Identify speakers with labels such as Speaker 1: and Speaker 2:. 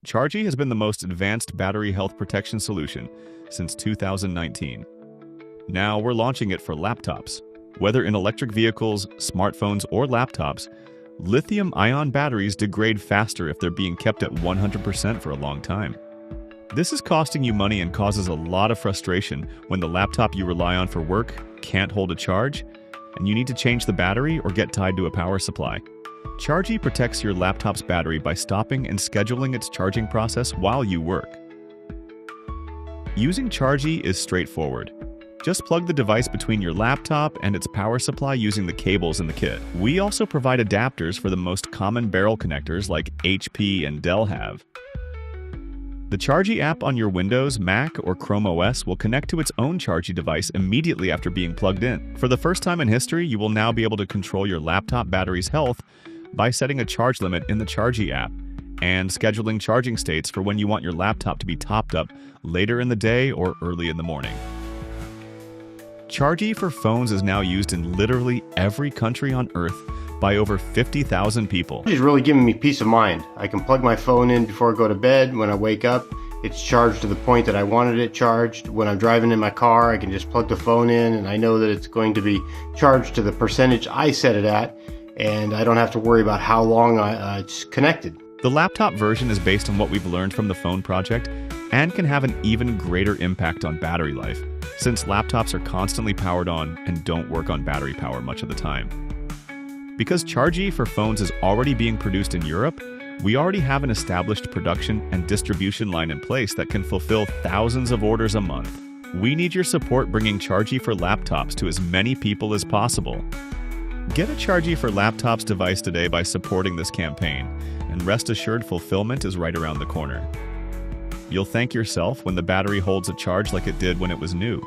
Speaker 1: Chargie has been the most advanced battery health protection solution since 2019. Now we're launching it for laptops. Whether in electric vehicles, smartphones, or laptops, lithium-ion batteries degrade faster if they're being kept at 100% for a long time. This is costing you money and causes a lot of frustration when the laptop you rely on for work can't hold a charge, and you need to change the battery or get tied to a power supply. Chargie protects your laptop's battery by stopping and scheduling its charging process while you work. Using Chargie is straightforward. Just plug the device between your laptop and its power supply using the cables in the kit. We also provide adapters for the most common barrel connectors like HP and Dell have. The Chargie app on your Windows, Mac, or Chrome OS will connect to its own Chargie device immediately after being plugged in. For the first time in history, you will now be able to control your laptop battery's health by setting a charge limit in the Chargie app and scheduling charging states for when you want your laptop to be topped up later in the day or early in the morning. Chargie for phones is now used in literally every country on Earth by over 50,000 people.
Speaker 2: It's really giving me peace of mind. I can plug my phone in before I go to bed. When I wake up, it's charged to the point that I wanted it charged. When I'm driving in my car, I can just plug the phone in and I know that it's going to be charged to the percentage I set it at, and I don't have to worry about how long it's connected.
Speaker 1: The laptop version is based on what we've learned from the phone project and can have an even greater impact on battery life, since laptops are constantly powered on and don't work on battery power much of the time. Because Chargie for phones is already being produced in Europe, we already have an established production and distribution line in place that can fulfill thousands of orders a month. We need your support bringing Chargie for laptops to as many people as possible. Get a Chargie for laptops device today by supporting this campaign, and rest assured fulfillment is right around the corner. You'll thank yourself when the battery holds a charge like it did when it was new.